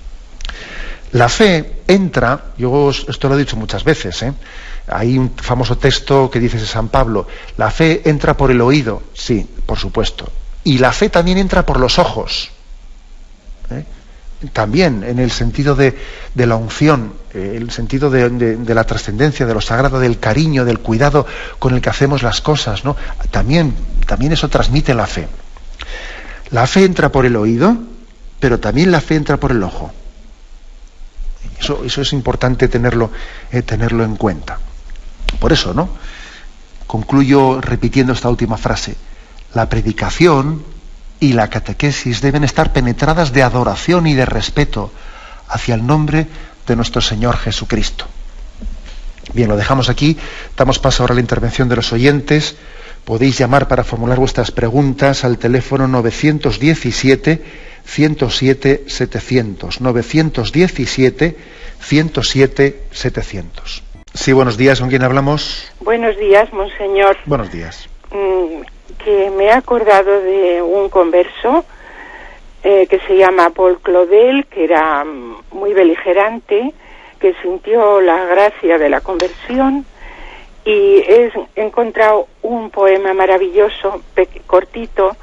La fe entra, esto lo he dicho muchas veces, hay un famoso texto que dice San Pablo: la fe entra por el oído. Sí, por supuesto. Y la fe también entra por los ojos. También en el sentido de la unción, el sentido de la trascendencia, de lo sagrado, del cariño, del cuidado con el que hacemos las cosas, ¿no? También eso transmite la fe. La fe entra por el oído, pero también la fe entra por el ojo. Eso es importante tenerlo en cuenta. Por eso, ¿no?, concluyo repitiendo esta última frase: la predicación y la catequesis deben estar penetradas de adoración y de respeto hacia el nombre de nuestro Señor Jesucristo. Bien, lo dejamos aquí. Damos paso ahora a la intervención de los oyentes. Podéis llamar para formular vuestras preguntas al teléfono 917-107-700. 917-107-700. Sí, buenos días. ¿Con quién hablamos? Buenos días, monseñor. Buenos días. Que me he acordado de un converso que se llama Paul Claudel, que era muy beligerante, que sintió la gracia de la conversión, y he encontrado un poema maravilloso, cortito,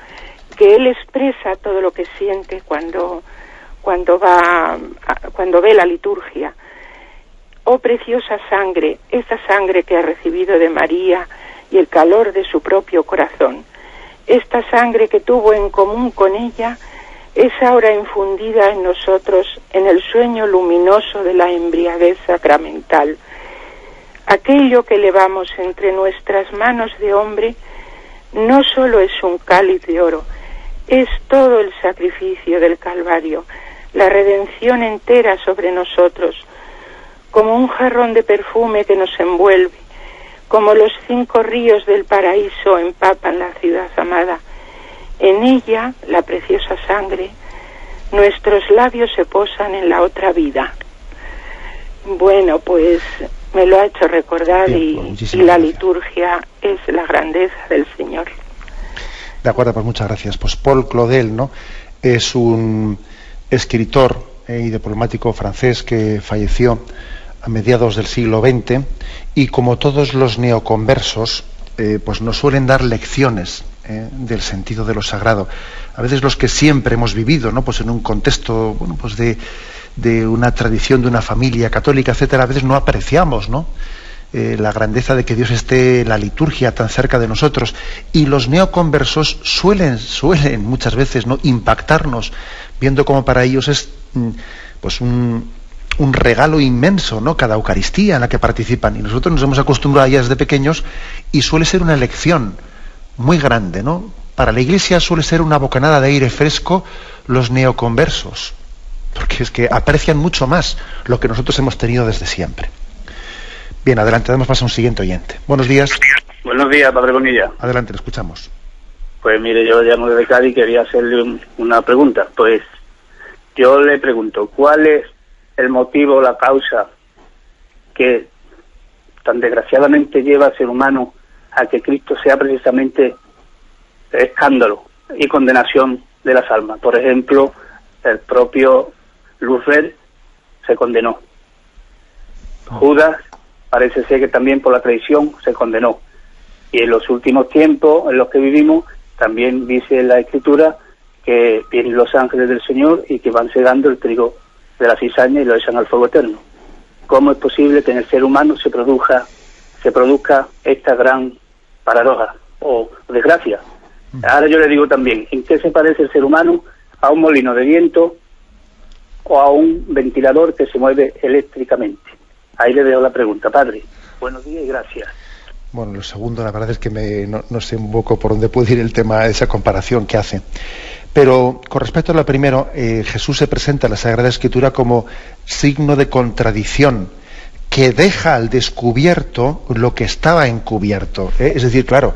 que él expresa todo lo que siente cuando ve la liturgia. Oh preciosa sangre, esta sangre que ha recibido de María y el calor de su propio corazón, esta sangre que tuvo en común con ella, es ahora infundida en nosotros en el sueño luminoso de la embriaguez sacramental. Aquello que elevamos entre nuestras manos de hombre no solo es un cáliz de oro, es todo el sacrificio del Calvario, la redención entera sobre nosotros, como un jarrón de perfume que nos envuelve, como los 5 ríos del paraíso empapan la ciudad amada. En ella, la preciosa sangre, nuestros labios se posan en la otra vida. Bueno, pues me lo ha hecho recordar. Bien, y la liturgia es la grandeza del Señor. De acuerdo, pues muchas gracias. Pues Paul Claudel, ¿no?, es un escritor y diplomático francés que falleció a mediados del siglo XX, y como todos los neoconversos, pues nos suelen dar lecciones del sentido de lo sagrado. A veces los que siempre hemos vivido, ¿no?, pues en un contexto, bueno, pues de una tradición, de una familia católica, etcétera, a veces no apreciamos, ¿no?, la grandeza de que Dios esté en la liturgia tan cerca de nosotros, y los neoconversos suelen muchas veces, ¿no?, impactarnos, viendo cómo para ellos es pues un regalo inmenso, ¿no?, cada Eucaristía en la que participan, y nosotros nos hemos acostumbrado a ellas desde pequeños, y suele ser una lección muy grande, ¿no? Para la Iglesia suele ser una bocanada de aire fresco los neoconversos, porque es que aprecian mucho más lo que nosotros hemos tenido desde siempre. Bien, adelante, damos paso a un siguiente oyente. Buenos días. Buenos días, Padre Bonilla. Adelante, le escuchamos. Pues mire, yo llamo desde Cádiz y quería hacerle una pregunta. Pues yo le pregunto, ¿cuál es el motivo, la causa que tan desgraciadamente lleva al ser humano a que Cristo sea precisamente escándalo y condenación de las almas? Por ejemplo, el propio Lucifer se condenó. Judas parece ser que también por la traición se condenó. Y en los últimos tiempos en los que vivimos, también dice la Escritura que vienen los ángeles del Señor y que van segando el trigo de la cizaña y lo echan al fuego eterno. ¿Cómo es posible que en el ser humano se produzca esta gran paradoja o desgracia? Ahora yo le digo también, ¿en qué se parece el ser humano a un molino de viento o a un ventilador que se mueve eléctricamente? Ahí le dejo la pregunta, Padre. Buenos días y gracias. Bueno, lo segundo, la verdad es que no sé un poco por dónde puede ir el tema de esa comparación que hace. Pero con respecto a lo primero, Jesús se presenta en la Sagrada Escritura como signo de contradicción, que deja al descubierto lo que estaba encubierto. Es decir, claro,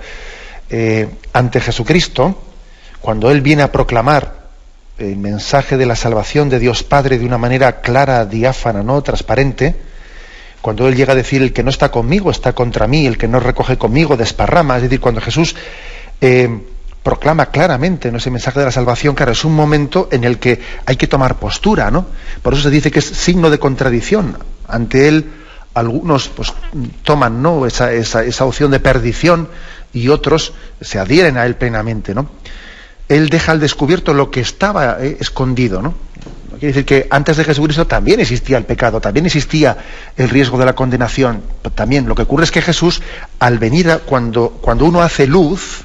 ante Jesucristo, cuando Él viene a proclamar el mensaje de la salvación de Dios Padre de una manera clara, diáfana, ¿no?, transparente, cuando Él llega a decir, el que no está conmigo está contra mí, el que no recoge conmigo desparrama, es decir, cuando Jesús proclama claramente, ¿no?, ese mensaje de la salvación, claro, es un momento en el que hay que tomar postura, ¿no? Por eso se dice que es signo de contradicción. Ante Él, algunos pues toman, ¿no?, esa opción de perdición, y otros se adhieren a Él plenamente, ¿no? Él deja al descubierto lo que estaba escondido, ¿no? Quiere decir que antes de Jesucristo también existía el pecado, también existía el riesgo de la condenación. También lo que ocurre es que Jesús, al venir cuando uno hace luz,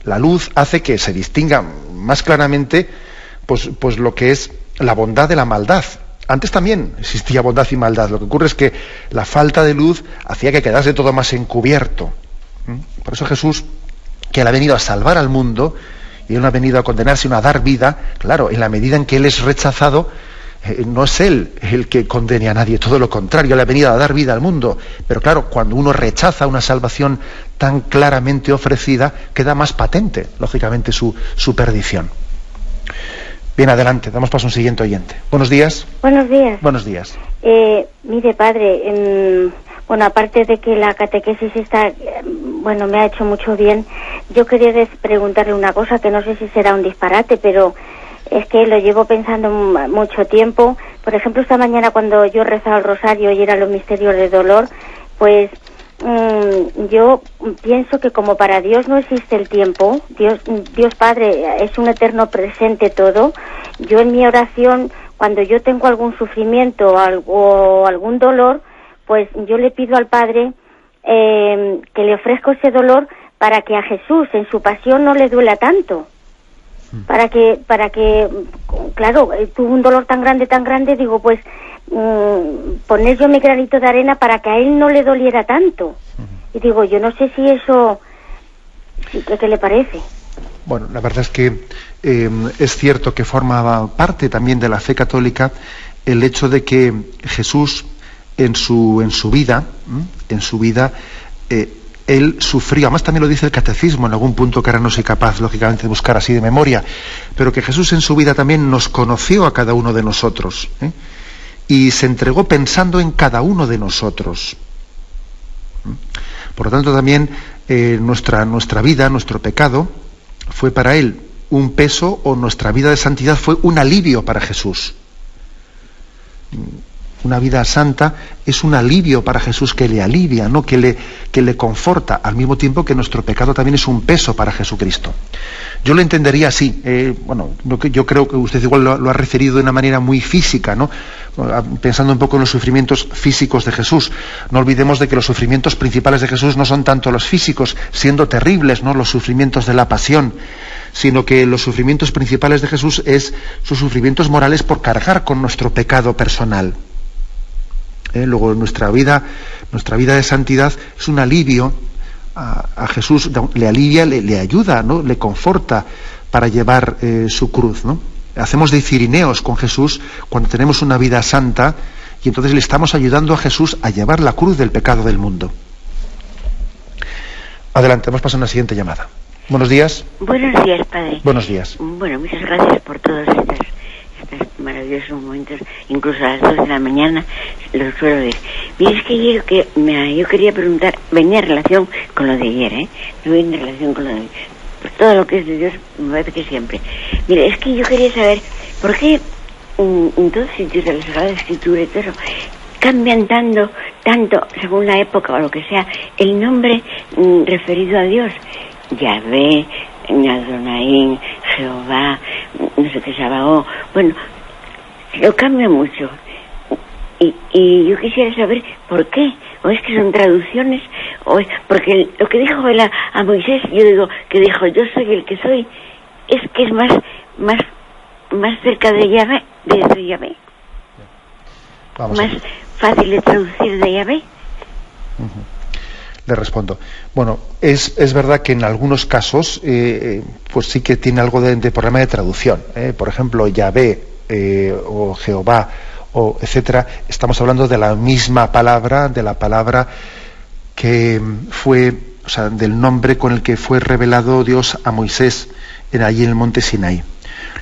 la luz hace que se distinga más claramente pues lo que es la bondad de la maldad. Antes también existía bondad y maldad. Lo que ocurre es que la falta de luz hacía que quedase todo más encubierto. Por eso Jesús, que Él ha venido a salvar al mundo, y Él no ha venido a condenar, sino a dar vida, claro, en la medida en que Él es rechazado, no es Él el que condene a nadie, todo lo contrario, Él ha venido a dar vida al mundo. Pero claro, cuando uno rechaza una salvación tan claramente ofrecida, queda más patente, lógicamente, su perdición. Bien, adelante, damos paso a un siguiente oyente. Buenos días. Buenos días. Buenos días. Mire, padre, bueno, aparte de que la catequesis me ha hecho mucho bien, yo quería preguntarle una cosa que no sé si será un disparate, pero es que lo llevo pensando mucho tiempo. Por ejemplo, esta mañana cuando yo rezaba el rosario y eran los misterios de dolor, pues yo pienso que como para Dios no existe el tiempo, Dios Padre es un eterno presente todo. Yo en mi oración, cuando yo tengo algún sufrimiento o algún dolor, pues yo le pido al Padre que le ofrezco ese dolor para que a Jesús en su pasión no le duela tanto. Para que claro, tuvo un dolor tan grande, digo, pues poner yo mi granito de arena para que a él no le doliera tanto. Y digo, yo no sé si eso, ¿qué le parece? Bueno, la verdad es que es cierto que forma parte también de la fe católica el hecho de que Jesús en su vida, Él sufrió, además también lo dice el catecismo en algún punto que ahora no soy capaz, lógicamente, de buscar así de memoria, pero que Jesús en su vida también nos conoció a cada uno de nosotros, y se entregó pensando en cada uno de nosotros. Por lo tanto, también nuestra vida, nuestro pecado, fue para Él un peso, o nuestra vida de santidad fue un alivio para Jesús. Una vida santa es un alivio para Jesús, que le alivia, ¿no? que le conforta, al mismo tiempo que nuestro pecado también es un peso para Jesucristo. Yo lo entendería así. Yo creo que usted igual lo ha referido de una manera muy física, ¿no? Pensando un poco en los sufrimientos físicos de Jesús. No olvidemos de que los sufrimientos principales de Jesús no son tanto los físicos, siendo terribles, ¿no?, los sufrimientos de la pasión, sino que los sufrimientos principales de Jesús es sus sufrimientos morales por cargar con nuestro pecado personal. Luego nuestra vida de santidad es un alivio a Jesús, le alivia, le ayuda, ¿no?, le conforta para llevar su cruz, ¿no? Hacemos de cirineos con Jesús cuando tenemos una vida santa, y entonces le estamos ayudando a Jesús a llevar la cruz del pecado del mundo. Adelante, vamos a pasar a una siguiente llamada. Buenos días. Buenos días, padre. Buenos días. Bueno, muchas gracias por todos estos maravillosos momentos, incluso a las 2 de la mañana los suelo ver. Mira, es que yo quería preguntar, venía en relación con lo de ayer, no viene en relación con lo de ayer. Pues todo lo que es de Dios me parece que siempre. Mira, es que yo quería saber por qué en todos sitios de la Sagrada Escritura y todo eso cambian tanto, según la época o lo que sea, el nombre referido a Dios. Yahvé, Adonai, Jehová, no sé qué, Sabaoth. Bueno, lo cambia mucho. Y yo quisiera saber por qué. O es que son traducciones, o es porque lo que dijo él a Moisés, yo digo que dijo, yo soy el que soy, es que es más cerca de Yahvé, de Yahvé. Más fácil de traducir de Yahvé. Uh-huh. Le respondo. Bueno, es verdad que en algunos casos pues sí que tiene algo de problema de traducción. Por ejemplo, Yahvé o Jehová o etcétera, estamos hablando de la misma palabra, de la palabra que fue, o sea, del nombre con el que fue revelado Dios a Moisés allí en el monte Sinaí.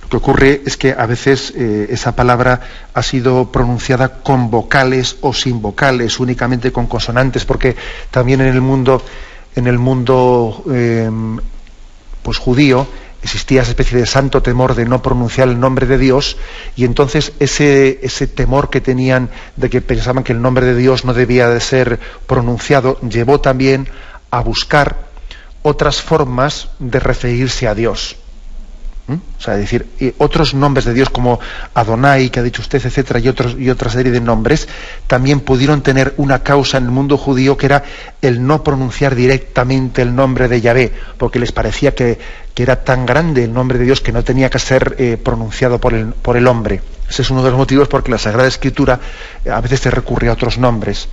Lo que ocurre es que a veces esa palabra ha sido pronunciada con vocales o sin vocales, únicamente con consonantes, porque también en el mundo pues judío existía esa especie de santo temor de no pronunciar el nombre de Dios, y entonces ese temor que tenían de que pensaban que el nombre de Dios no debía de ser pronunciado llevó también a buscar otras formas de referirse a Dios. O sea, es decir, otros nombres de Dios como Adonai, que ha dicho usted, etcétera, y otra serie de nombres, también pudieron tener una causa en el mundo judío, que era el no pronunciar directamente el nombre de Yahvé, porque les parecía que era tan grande el nombre de Dios que no tenía que ser pronunciado por el hombre. Ese es uno de los motivos porque la Sagrada Escritura a veces se recurre a otros nombres.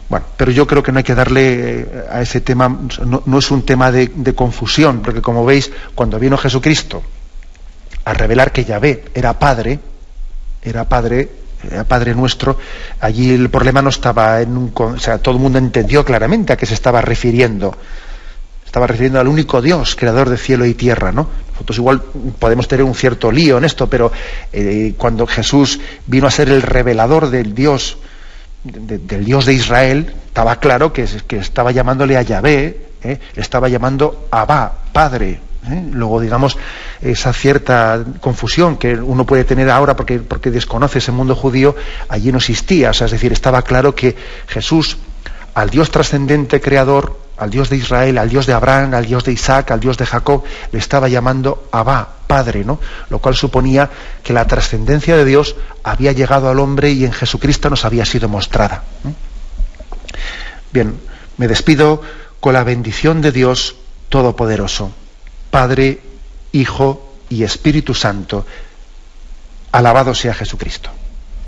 Bueno, pero yo creo que no hay que darle a ese tema, no es un tema de confusión, porque como veis, cuando vino Jesucristo a revelar que Yahvé era Padre nuestro, allí el problema no estaba o sea, todo el mundo entendió claramente a qué se estaba refiriendo. Estaba refiriendo al único Dios, creador de cielo y tierra, ¿no? Nosotros igual podemos tener un cierto lío en esto, pero cuando Jesús vino a ser el revelador del Dios de Israel, estaba claro que estaba llamándole a Yahvé, le estaba llamando Abba, Padre. Luego, digamos, esa cierta confusión que uno puede tener ahora porque desconoce ese mundo judío, allí no existía. O sea, es decir, estaba claro que Jesús, al Dios trascendente creador, al Dios de Israel, al Dios de Abraham, al Dios de Isaac, al Dios de Jacob, le estaba llamando Abba, Padre, ¿no? Lo cual suponía que la trascendencia de Dios había llegado al hombre y en Jesucristo nos había sido mostrada. Bien, me despido con la bendición de Dios Todopoderoso, Padre, Hijo y Espíritu Santo. Alabado sea Jesucristo.